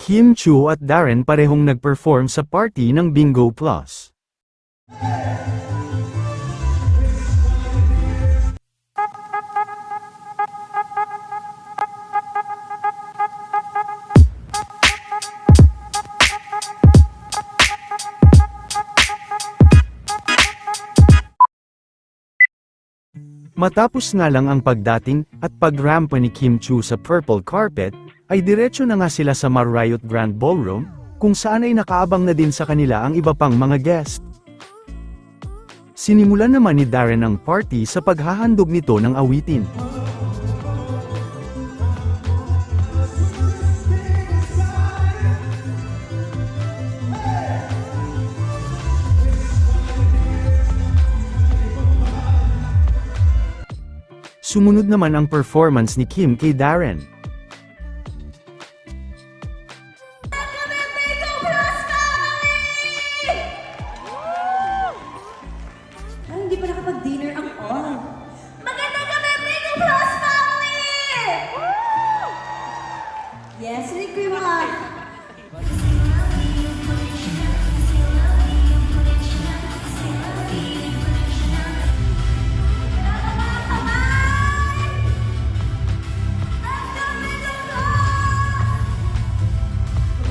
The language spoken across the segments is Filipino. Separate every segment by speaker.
Speaker 1: Kim Chu at Darren parehong nag-perform sa party ng Bingo Plus. Matapos nga lang ang pagdating at pagrampa ni Kim Chu sa purple carpet, ay diretso na nga sila sa Marriott Grand Ballroom, kung saan ay nakaabang na din sa kanila ang iba pang mga guest. Sinimulan naman ni Darren ang party sa paghahandog nito ng awitin. Sumunod naman ang performance ni Kim kay Darren.
Speaker 2: Ay, hindi pa nakapag-dinner ang all. Magandang gabi, Bingo Plus Family! Yes, hindi ko yung mga...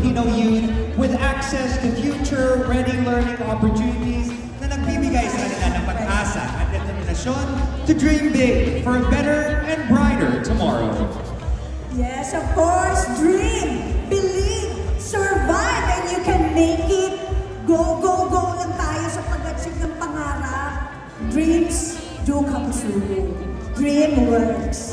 Speaker 3: Filipino youth with access to future-ready learning opportunities na nagbibigay sa kanila ng pag-asa at determinasyon to dream big for a better and brighter tomorrow.
Speaker 2: Yes, of course, dream, believe, survive, and you can make it. Go, go, go lang tayo sa pag-achieve ng pangarap. Dreams do come true. Dream works.